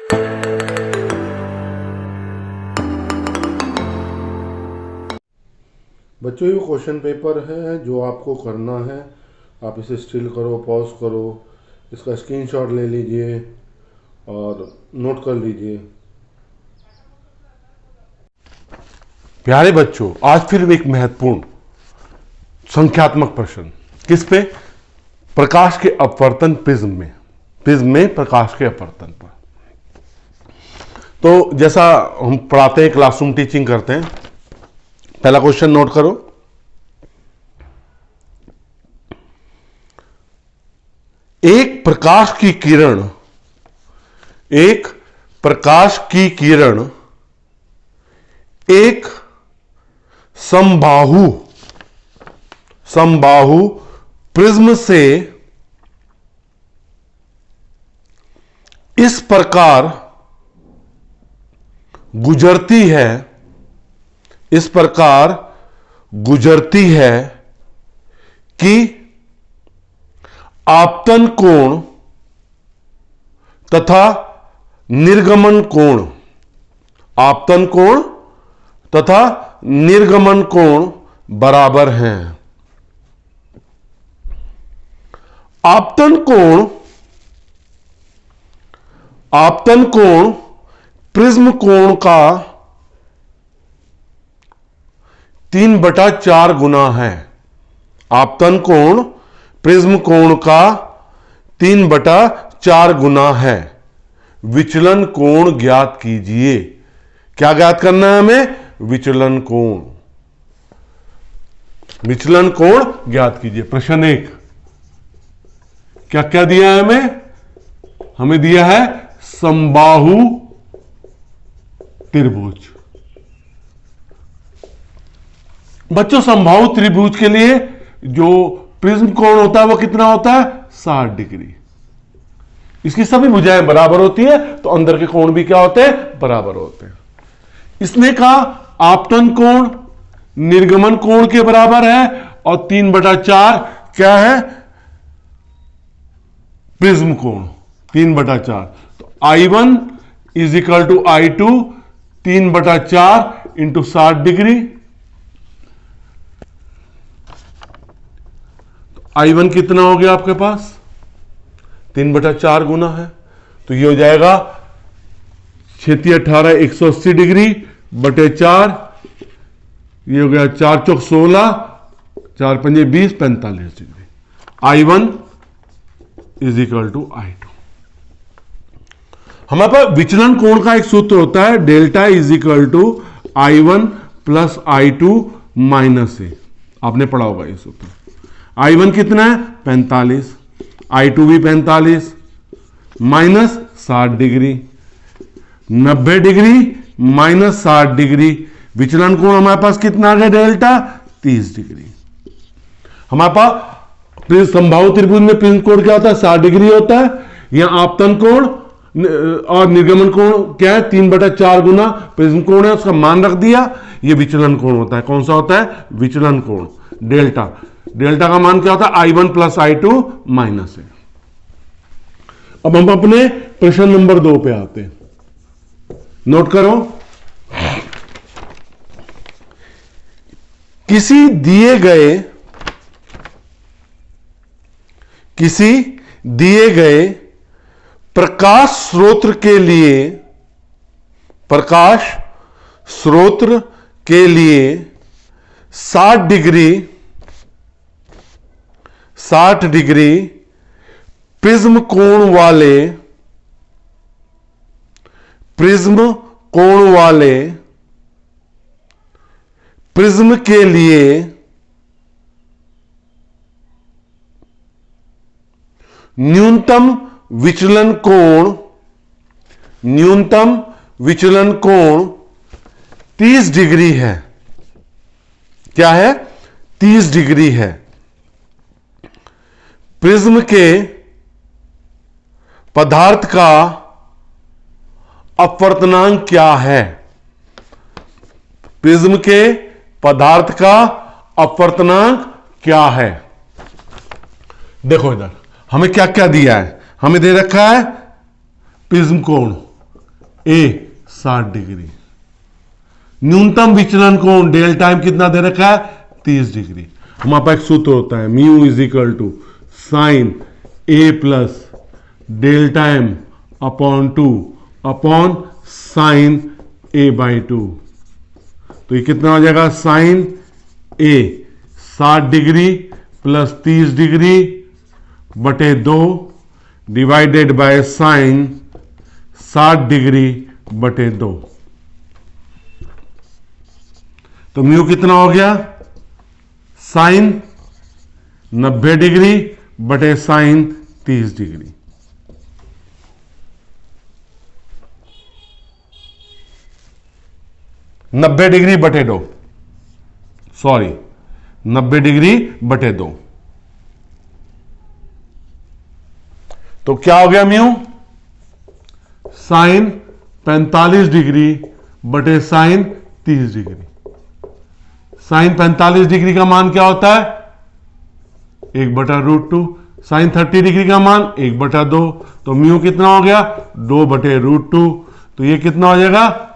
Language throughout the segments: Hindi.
बच्चों ये क्वेश्चन पेपर है जो आपको करना है। आप इसे स्टिल करो, पॉज करो, इसका स्क्रीनशॉट ले लीजिए और नोट कर लीजिए। प्यारे बच्चों, आज फिर एक महत्वपूर्ण संख्यात्मक प्रश्न। किस पे? प्रकाश के अपवर्तन प्रिज्म में प्रकाश के अपवर्तन पर। तो जैसा हम पढ़ाते हैं, क्लासरूम टीचिंग करते हैं, पहला क्वेश्चन नोट करो। एक प्रकाश की किरण एक समबाहु प्रिज्म से इस प्रकार गुजरती है कि आपतन कोण तथा निर्गमन कोण बराबर हैं। आपतन कोण प्रिज्म कोण का 3/4 गुना है। आपतन कोण प्रिज्म कोण का 3/4 गुना है। विचलन कोण ज्ञात कीजिए। क्या ज्ञात करना है हमें? विचलन कोण ज्ञात कीजिए। प्रश्न 1 क्या क्या दिया है हमें? हमें दिया है समबाहु त्रिभुज। बच्चों, समबाहु त्रिभुज के लिए जो प्रिज्म कोण होता है वो कितना होता है? 60 डिग्री। इसकी सभी भुजाएं बराबर होती है तो अंदर के कोण भी क्या होते हैं? बराबर होते हैं। इसने कहा आपतन कोण निर्गमन कोण के बराबर है और 3/4 क्या है? प्रिज्म कोण 3/4। तो I1 is equal to I2 3/4 into 60 degree. I1 कितना हो गया आपके पास? 3/4 गुना है तो ये हो जाएगा 6×18 180 डिग्री बटे 4। ये हो गया 4 चौक 16, 4 पंजे 20, 45 degree. I1 is equal to I2। हमारे पास विचलन कोण का एक सूत्र होता है, delta is equal to I1 plus I2 minus A. आपने पढ़ा होगा ये सूत्र। I1 कितना है? 45, I2 भी 45, minus 60 degree. 90 degree minus 60 degree. विचलन कोण हमारे पास कितना आ गया? Delta 30 degree. हमारे पास समबाहु त्रिभुज में प्रिज्म कोण क्या होता है? 60 डिग्री होता है। यहां आपतन कोण और निर्गमन कोण क्या है? 3/4 गुना प्रिज्म कोण है, उसका मान रख दिया। ये विचलन कोण होता है। कौन सा होता है? विचलन कोण। डेल्टा का मान क्या होता है? I1 प्लस I2 माइनस है। अब हम अपने प्रश्न नंबर 2 पे आते हैं। नोट करो। किसी दिए गए प्रकाश स्रोत के लिए 60 डिग्री प्रिज्म कोण वाले प्रिज्म के लिए न्यूनतम विचलन कोण 30 डिग्री है। क्या है? 30 डिग्री है। प्रिज्म के पदार्थ का अपवर्तनांक क्या है? प्रिज्म के पदार्थ का अपवर्तनांक क्या है? देखो इधर हमें क्या क्या दिया है। हमें दे रखा है प्रिज्म कोण ए 60 डिग्री। न्यूनतम विचलन कोण डेल्टा एम कितना दे रखा है 30 डिग्री। हमारे पास एक सूत्र होता है mu is equal to sine A plus delta M upon 2 upon sine A by 2। तो ये कितना हो जाएगा sine A 60 degree plus 30 degree बटे 2 डिवाइडेड बाय साइन 60 डिग्री बटे 2। तो म्यू कितना हो गया साइन 90 डिग्री बटे साइन 30 डिग्री। नब्बे डिग्री बटे 2, सॉरी 90 डिग्री बटे 2। तो क्या हो गया म्यू साइन 45 डिग्री बटे साइन 30 डिग्री। साइन 45 डिग्री का मान क्या होता है 1/√2। साइन 30 डिग्री का मान 1/2। तो म्यू कितना हो गया 2/√2। तो ये कितना हो जाएगा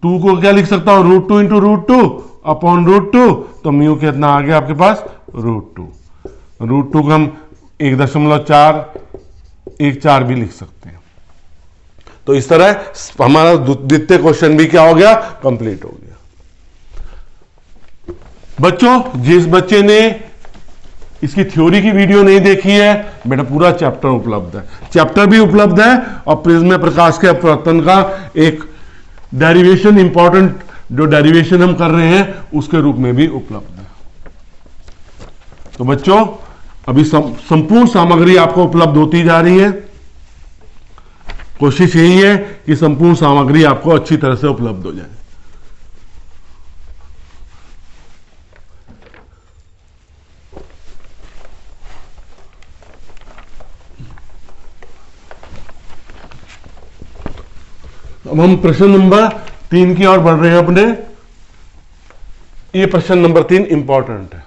2 को क्या लिख सकता हूं √2 इंटू √2 अपॉन √2। तो म्यू कितना आ गया आपके पास √2। √2 को हम 1.414 भी लिख सकते हैं। तो इस तरह हमारा द्वितीय क्वेश्चन भी क्या हो गया कंप्लीट हो गया। बच्चों जिस बच्चे ने इसकी थ्योरी की वीडियो नहीं देखी है बेटा पूरा चैप्टर उपलब्ध है, चैप्टर भी उपलब्ध है और प्रिज्म में प्रकाश के अपवर्तन का एक डेरिवेशन इंपॉर्टेंट जो डेरिवेशन हम कर रहे हैं उसके रूप में भी उपलब्ध है। तो बच्चों अभी संपूर्ण सामग्री आपको उपलब्ध होती जा रही है। कोशिश यही है कि संपूर्ण सामग्री आपको अच्छी तरह से उपलब्ध हो जाए। अब हम प्रश्न नंबर 3 की ओर बढ़ रहे हैं अपने। ये प्रश्न नंबर 3 इंपॉर्टेंट है।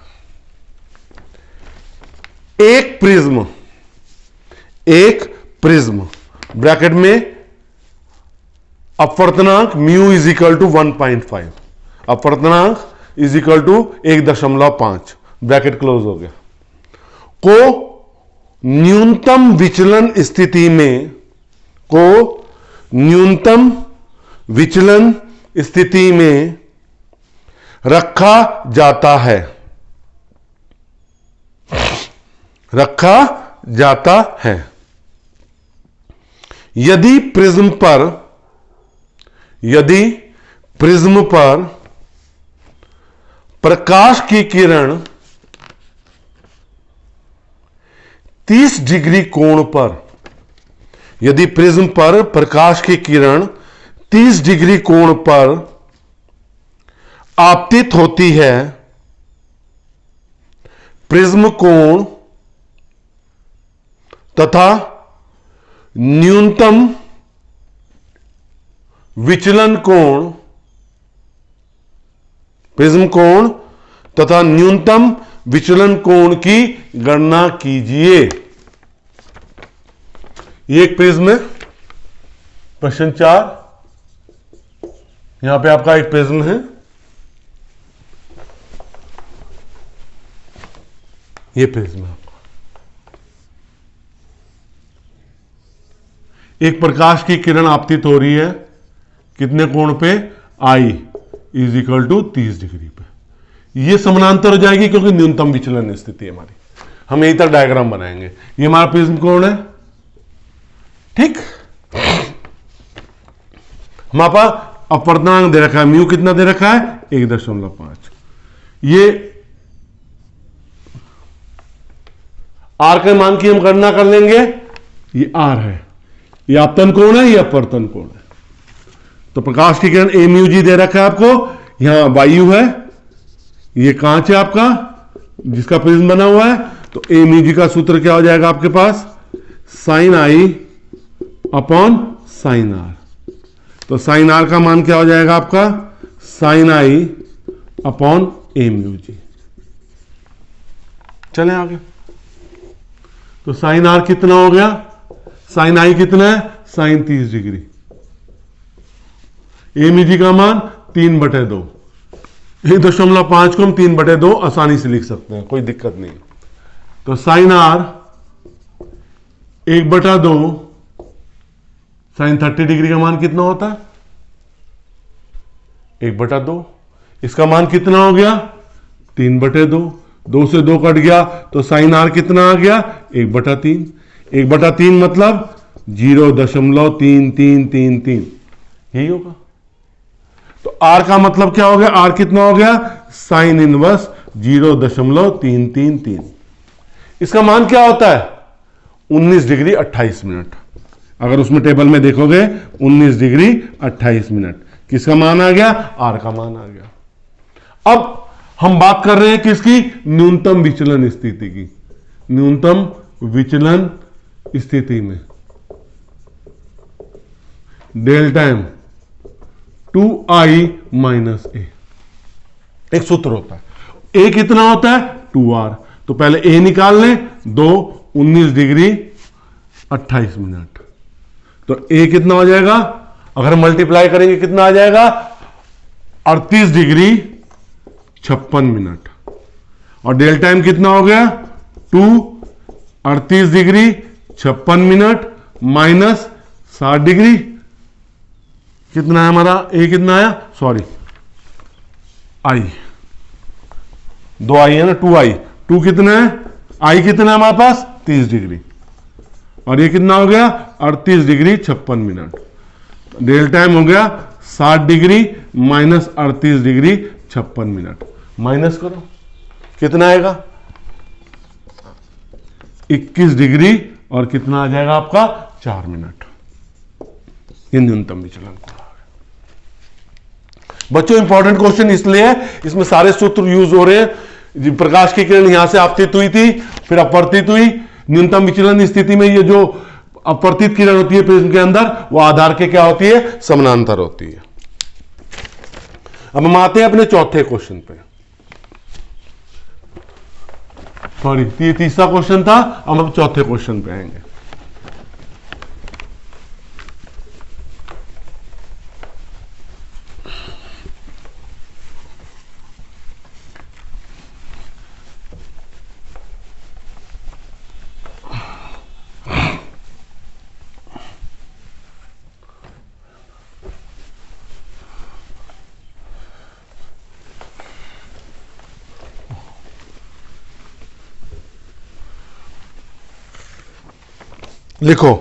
एक प्रिज्म ब्रैकेट में अपवर्तनांक म्यू इज इक्वल टू 1.5, अपवर्तनांक is equal to 1.5 bracket close हो गया को न्यूनतम विचलन स्थिति में रखा जाता है। यदि प्रिज्म पर प्रकाश की किरण 30 डिग्री कोण पर, यदि प्रिज्म पर प्रकाश की किरण 30 डिग्री कोण पर आपतित होती है, प्रिज्म कोण तथा न्यूनतम विचलन कोण, प्रिज्म कोण तथा न्यूनतम विचलन कोण की गणना कीजिए। ये एक प्रिज्म है, प्रश्न 4। यहां पे आपका एक प्रिज्म है, ये प्रिज्म है आपका। एक प्रकाश की किरण आपतित हो रही है कितने कोण पे I is equal to 30 degree पे। ये समानांतर हो जाएगी क्योंकि न्यूनतम विचलन स्थिति है हमारी। हम यही तक डायग्राम बनाएंगे। ये हमारा प्रिज्म कोण है, ठीक। हमारे पास अपवर्तनांक दे रखा है, म्यू कितना दे रखा है 1.5। ये आर के मान की हम गणना कर लेंगे। ये आर है, ये आपतन कोण है, ये अपवर्तन कोण है। तो प्रकाश की किरण ए म्यू जी दे रखा है आपको, यहां वायु है, ये कांच है आपका जिसका प्रिज्म बना हुआ है। तो ए म्यू जी का सूत्र क्या हो जाएगा आपके पास sine i upon sine r. तो साइन आर का मान क्या हो जाएगा आपका sine i upon a mu g. चलें आगे। तो साइन आर कितना हो गया, साइन आई कितना है साइन 30 डिग्री। एम जी का मान 3/2, 1.5 को हम 3/2 आसानी से लिख सकते हैं, कोई दिक्कत नहीं। तो साइन आर 1/2 साइन 30 डिग्री का मान कितना होता है? 1/2। इसका मान कितना हो गया? 3/2। 2 से 2 कट गया तो साइन आर कितना आ गया? 1/3। 1/3 मतलब 0.3333, यही होगा। तो आर का मतलब क्या हो गया? आर कितना हो गया? Sine inverse 0.333। इसका मान क्या होता है? 19 डिग्री 28 मिनट। अगर उसमें टेबल में देखोगे 19 डिग्री 28 मिनट, किसका मान आ गया? आर का मान आ गया। अब हम बात कर रहे हैं किसकी? न्यूनतम विचलन स्थिति की। न्यूनतम विचलन स्थिति में डेल्टा एम 2i माइनस ए, एक सूत्र होता है। ए कितना होता है? 2r। तो पहले ए निकाल लें, 2 19 डिग्री 28 मिनट। तो ए कितना हो जाएगा? अगर मल्टीप्लाई करेंगे कितना आ जाएगा? 38 डिग्री 56 मिनट। और डेल्टा एम कितना हो गया? 2 38 डिग्री 56 मिनट माइनस 60 डिग्री, कितना है हमारा? ए कितना आया? सॉरी, आई 2i है ना, 2i। 2 कितना है? आई कितना है हमारे पास? 30 डिग्री। और ये कितना हो गया? 38 डिग्री 56 मिनट। डेल्टा एम हो गया 60 degree minus 38 degree 56 minute. Minus करो, कितना आएगा? 21 डिग्री और कितना आ जाएगा आपका? 4 मिनट। ये न्यूनतम विचलन को। बच्चों इंपॉर्टेंट क्वेश्चन इसलिए है, इसमें सारे सूत्र यूज हो रहे हैं। प्रकाश की किरण यहां से आपतित हुई थी, फिर अपवर्तित हुई। न्यूनतम विचलन स्थिति में ये जो अपवर्तित किरण होती है प्रिज्म के अंदर, वो आधार के क्या होती है? समानांतर होती है। अब हम आते हैं अपने चौथे क्वेश्चन पे। सॉरी, ये तीसरा क्वेश्चन था, अब हम चौथे क्वेश्चन पे आएंगे। लिखो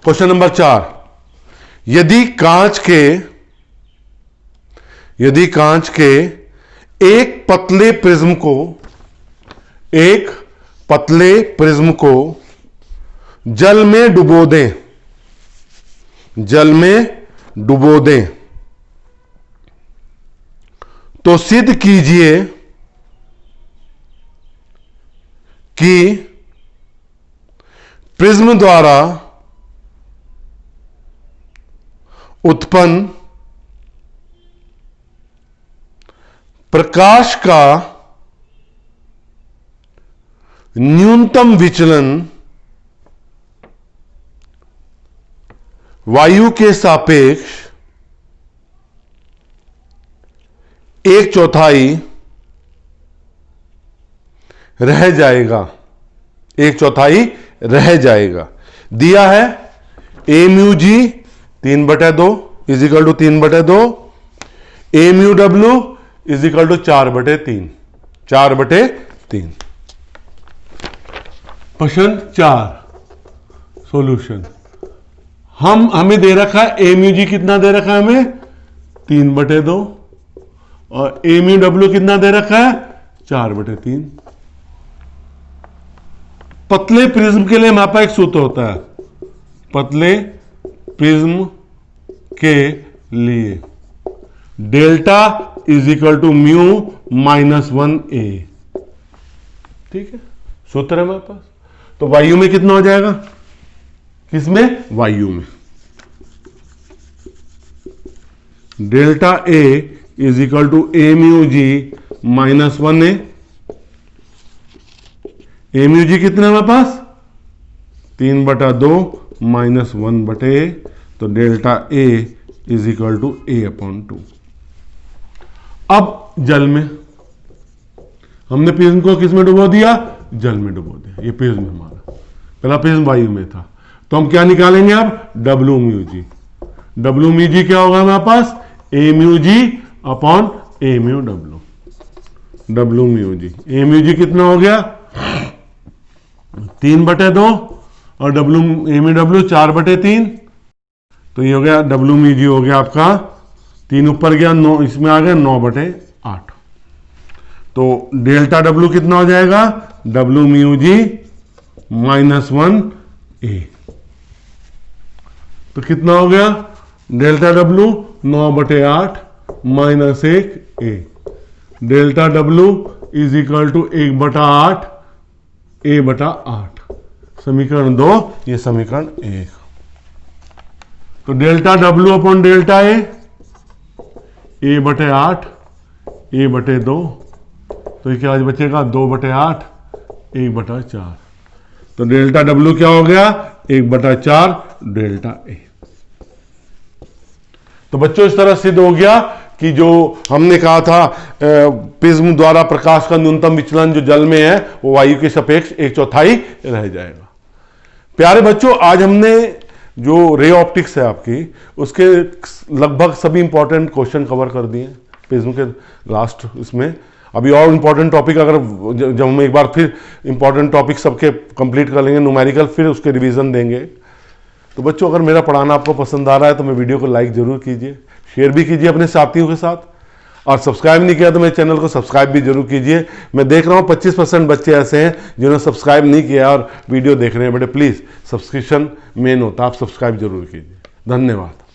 क्वेश्चन नंबर 4। यदि कांच के एक पतले प्रिज्म को जल में डुबो दें तो सिद्ध कीजिए कि प्रिज्म द्वारा उत्पन्न प्रकाश का न्यूनतम विचलन वायु के सापेक्ष 1/4 रह जाएगा। 1/4 रह जाएगा। दिया है a mu g 3/2 is equal to 3/2, a mu डब्ल्यू is equal to 4/3। 4/3। Question 4 solution. हमें दे रखा है ए म्यू जी कितना दे रखा है? हमें 3/2। और ए म्यू डब्ल्यू कितना दे रखा है? 4/3। पतले प्रिज्म के लिए हमारे पास एक सूत्र होता है। पतले प्रिज्म के लिए delta is equal to mu -1a। ठीक है, सूत्र है हमारे पास। तो वायु में कितना हो जाएगा? किसमें? वायु में delta a is equal to a mu g -1a। A mu g कितना है हमारे पास? 3/2 -1/a। तो delta a is equal to A/2। अब जल में हमने प्रिज्म को किस में डुबो दिया? जल में डुबो दिया। ये प्रिज्म हमारा, पहला प्रिज्म वायु में था, तो हम क्या निकालेंगे अब? डब्ल्यू म्यू जी। डब्ल्यू म्यू जी क्या होगा हमारे पास? ए mu ji upon a mu W. W mu ji, A mu g कितना हो गया? 3/2 और डब्ल्यू ए म्यू डब्ल्यू 4/3, तो ये हो गया डब्ल्यू म्यू जी हो गया आपका 3 ऊपर गया 9, इसमें आ गया 9/8। तो डेल्टा डब्ल्यू कितना हो जाएगा? W mu g -1 A. तो कितना हो गया? डेल्टा डब्ल्यू 9/8 -1 ए। Delta W is equal to 1/8 A/8। समीकरण 2, ये समीकरण 1। तो delta W upon delta A, A/8 A/2, तो ये क्या बचेगा? 2/8 1/4। तो डेल्टा डब्ल्यू क्या हो गया? 1/4 डेल्टा ए। तो बच्चों इस तरह सिद्ध हो गया कि जो हमने कहा था प्रिज्म द्वारा प्रकाश का न्यूनतम विचलन जो जल में है वो वायु के सापेक्ष 1/4 रह जाएगा। प्यारे बच्चों, आज हमने जो रे ऑप्टिक्स है आपकी, उसके लगभग सभी इंपॉर्टेंट क्वेश्चन कवर कर दिए प्रिज्म के लास्ट इसमें। अभी और इंपॉर्टेंट टॉपिक अगर जब हम एक बार फिर इंपॉर्टेंट टॉपिक सबके कंप्लीट कर लेंगे न्यूमेरिकल, फिर उसके रिवीजन देंगे। तो बच्चों, अगर मेरा पढ़ाना आपको पसंद आ रहा है तो मैं वीडियो को लाइक जरूर कीजिए, शेयर भी कीजिए अपने साथियों के साथ, और सब्सक्राइब नहीं किया तो मेरे चैनल को सब्सक्राइब भी जरूर कीजिए। मैं देख रहा हूँ 25% बच्चे ऐसे हैं जिन्होंने सब्सक्राइब नहीं किया और वीडियो देख रहे हैं। बेटे प्लीज़, सब्सक्रिप्शन मेन होता है, आप सब्सक्राइब जरूर कीजिए। धन्यवाद।